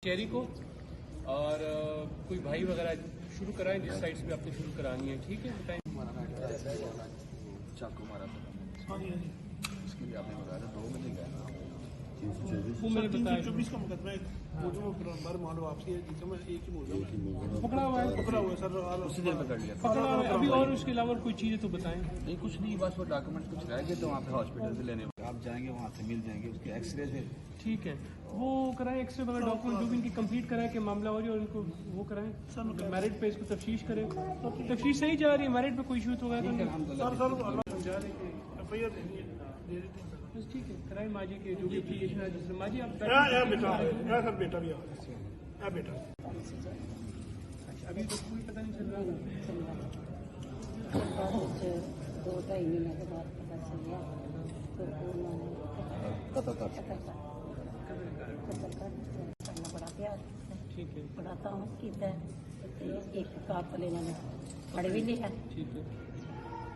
Cherry को और कोई भाई वगैरह शुरू कराएं जिस साइड से भी आपको शुरू करानी है। ठीक है, बताएं। चाकू मारा था इसके लिए आपने बताया था 2 बजे गया वो मैंने बताया 24 का मुकदमा है। वो जो बार मानो आपसे मैं एक ही बोल रहा हूँ। पकड़ा हुआ है सर उसी दिन पकड़ लिया। पकड़ा हुआ है अभी। और उसके अलावा कोई चीज़ तो बताएं। नहीं कुछ नहीं, बस वो डॉक्यूमेंट कुछ रह गए तो वहाँ पे हॉस्पिटल से लेने आप जाएंगे, वहाँ से मिल जाएंगे उसके एक्सरे से। ठीक है, वो कराएं एक्सरे वगैरह डॉक्यूमेंट जो भी इनकी कंप्लीट कराएं कि मामला हो जाए और इनको वो कराएं। मैरिट पे इसको तफ्तीश करें। तफ्तीश सही जा रही है, मैरिट पे कोई इशू तो होगा तो बस ठीक है, कराएं माजी के जो भी एप्लीकेशन है जिसमें माजी आप बेटा भी आ बेटा। अभी तो कोई पता नहीं चल रहा। 2-2.5 महीने के बाद पता चलिया तो करना बड़ा प्यार ठीक है, बड़ा काम किया। एक कातल इन्होंने फड़ भी लिया। ठीक है,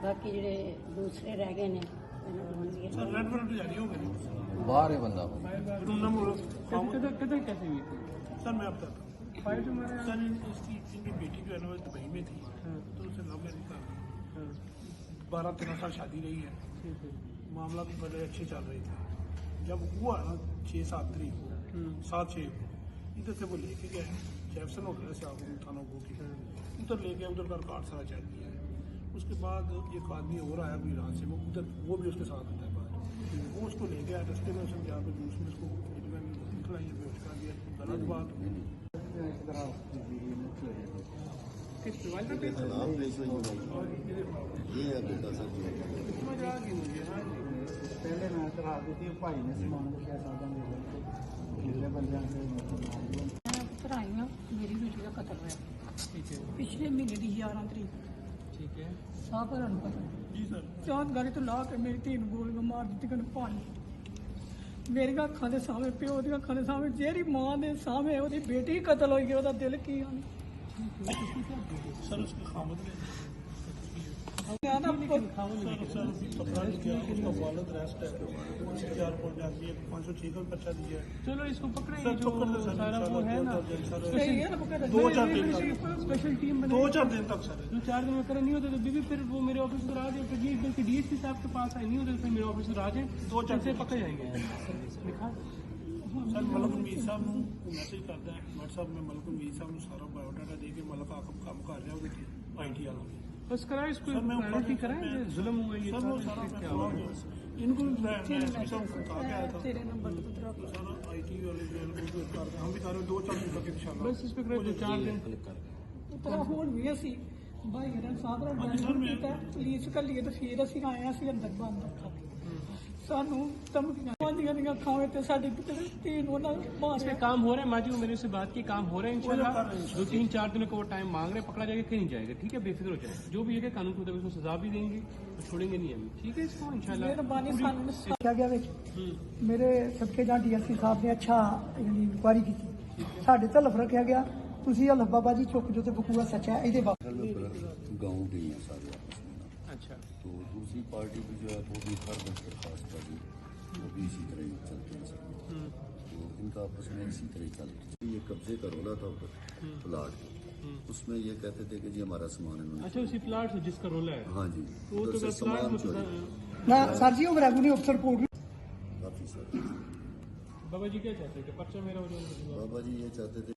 बाकी ਜਿਹੜੇ दूसरे रह गए ने सर रेड वारंट जारी हो गई। बाहर है बंदा कदर कैसे हुई थी? सर मैं आपका फायर जो मारा सर इसकी इनकी बेटी जो है ना वो दुबई में थी तो उसे लव मैरिज कर 12-13 साल शादी रही है। ठीक है, मामला भी बड़े अच्छे चल रहे थे। जब हुआ ना 6-7 तारीख को 7-6 को इधर से वो लेके गए जैफसन होटल से आप थाना को उधर ले गए। उधर का कार्ड सारा चेक किया। उसके बाद एक आदमी और आया कोई रात से, वो उधर वो भी उसके साथ होता है बाहर। वो उसको ले गया रस्ते में उसने जहाँ पे जूस में उसको खिलाई बेहोश कर दिया। गलत बात किस मोबाइल पे ये है बेटा सर समझ आ गई मुझे। हाँ जी, पहले मैं करा दी थी भाई ने समान को क्या साधन दे दिया बंदे से पुत्र आई हूँ। मेरी बेटी का कतल हुआ ठीक है, पिछले महीने की 11 तरीक ठीक है, साह पर पता जी सर। ਚਾਂਦ ਗਾੜੀ ਤੋਂ ਲਾ ਕੇ ਮੇਰੀ ਧੀ ਨੂੰ ਗੋਲੀਆਂ ਮਾਰ ਦਿੱਤੀ ਕਿ ਪਾਣੀ ਮੇਰੀਆਂ ਅੱਖਾਂ ਦੇ ਸਾਹਮਣੇ ਪਿਓ ਦੀਆਂ ਅੱਖਾਂ ਦੇ ਸਾਹਮਣੇ ਜਿਹੜੀ ਮਾਂ ਦੇ ਸਾਹਮਣੇ ਉਹਦੀ ਬੇਟੀ ਕਤਲ ਹੋਈ ਗਈ। ਉਹਦਾ ਦਿਲ ਕੀ ਆਣੀ सर उसके खामद ने ਆਂਦਾ ਪੁੱਤ सर पकड़ा नहीं गया। उसका वालद रेस्ट है। 4 पॉइंट जाती है 506 का पर्चा दिया है। चलो इसको पकड़ेंगे। सर जो पकड़ दे सर सारा वो है ना सही है ना पकड़ 2-4 दिन तक स्पेशल टीम बना 2-4 दिन तक सर। जो 4 दिन में करे नहीं होते तो बीबी फिर वो मेरे ऑफिस पर आ जाए। फिर ये बल्कि डीएसपी साहब के पास आए नहीं होते तो फिर मेरे ऑफिस पर आ जाए। 2-4 से पकड़ जाएंगे। लिखा सर मलक उम्मीद साहब ਨੂੰ ਮੈਸੇਜ ਕਰਦਾ ਹੈ WhatsApp में मलक उम्मीद साहब ਨੂੰ ਸਾਰਾ ਬਾਇਓਡਾਟਾ ਦੇ ਕੇ ਮਲਕ ਆਪ ਕੰਮ ਕਰ ਰਿਹਾ ਉਹਦੇ ਤੇ आईटी वाला बस कराए इसको सर मैं प्रायोरिटी कराएं। ये जुल्म हुआ ये सर वो सारा क्या हुआ? इनको मैं एसपी साहब को कहा गया था तेरे नंबर पे पुत्र तो सारा आईटी वाले जो है उनको कर हम भी कर रहे 2-4 दिन तक इंशाल्लाह। बस इस पे करे 4 दिन। ਪੁੱਤਰਾ ਹੁਣ ਵੀ ਅਸੀਂ ਭਾਈ ਨੇ ਸਾਧਰਾ ਕੀਤਾ ਪੁਲਿਸ ਕੱਲੀਏ ਤਾਂ ਫਿਰ ਅਸੀਂ ਆਏ ਅਸੀਂ ਅੰਦਰ ਬੰਦ ਰੱਖਾ ਸਾਨੂੰ ਧਮਕੀਆਂ ਆਉਂਦੀਆਂ ਦੀਆਂ ਖਾਵੇ ਤੇ ਸਾਡੀ ਧੀ ਨੂੰ ਉਹਨਾਂ इस पे ਮਾਰਿਆ। काम हो रहा है। माजी मेरे से बात की काम हो रहा है इंशाल्लाह। 2-3-4 दिनों का वो टाइम मांग रहे हैं। पकड़ा जाएगा कहीं नहीं जाएगा। ठीक है, बेफिक्र हो जाए। जो भी है कानून को उसको सजा भी देंगे और छोड़ेंगे नहीं हम। ठीक है, इसको इंशाल्लाह ਮਿਹਰਬਾਨੀ ਸਾਨੂੰ ਕਿਹਾ ਗਿਆ ਵਿੱਚ ਮੇਰੇ ਸਦਕੇ ਜਾਂ ਡੀਐਸਪੀ ਸਾਹਿਬ ਨੇ ਅੱਛਾ ਇਨਕੁਆਇਰੀ ਕੀਤੀ। ਸਾਡੇ ਤਲਫ ਰੱਖਿਆ ਗਿਆ। ਤੁਸੀਂ ਹਲਫ ਬਾਬਾ ਜੀ ਚੁੱਕ ਜੋ ਤੇ ਬਕੂਆ ਸੱਚ ਹੈ ਇਹਦੇ ਬਾਰੇ गाँव के ही हैं सारे आपस में। अच्छा, तो दूसरी पार्टी भी जो है वो भी हर दरख्वास्त का भी वो भी इसी तरह ही चलते हैं सब। तो इनका आपस में इसी तरह ही चलता है। ये कब्जे का रोला था ऊपर प्लाट, उसमें ये कहते थे कि जी हमारा सामान इन्होंने। अच्छा, उसी प्लाट से जिसका रोला है हाँ जी, वो उधर तो से प्लाट सामान मतलब चोरी ਨਾ ਸਰ ਜੀ ਉਹ ਰੈਗੂਲਰ ਅਫਸਰ ਕੋਲ काफी सारे। बाबा जी क्या चाहते हैं कि पर्चा मेरा हो जाए? बाबा जी ये चाहते थे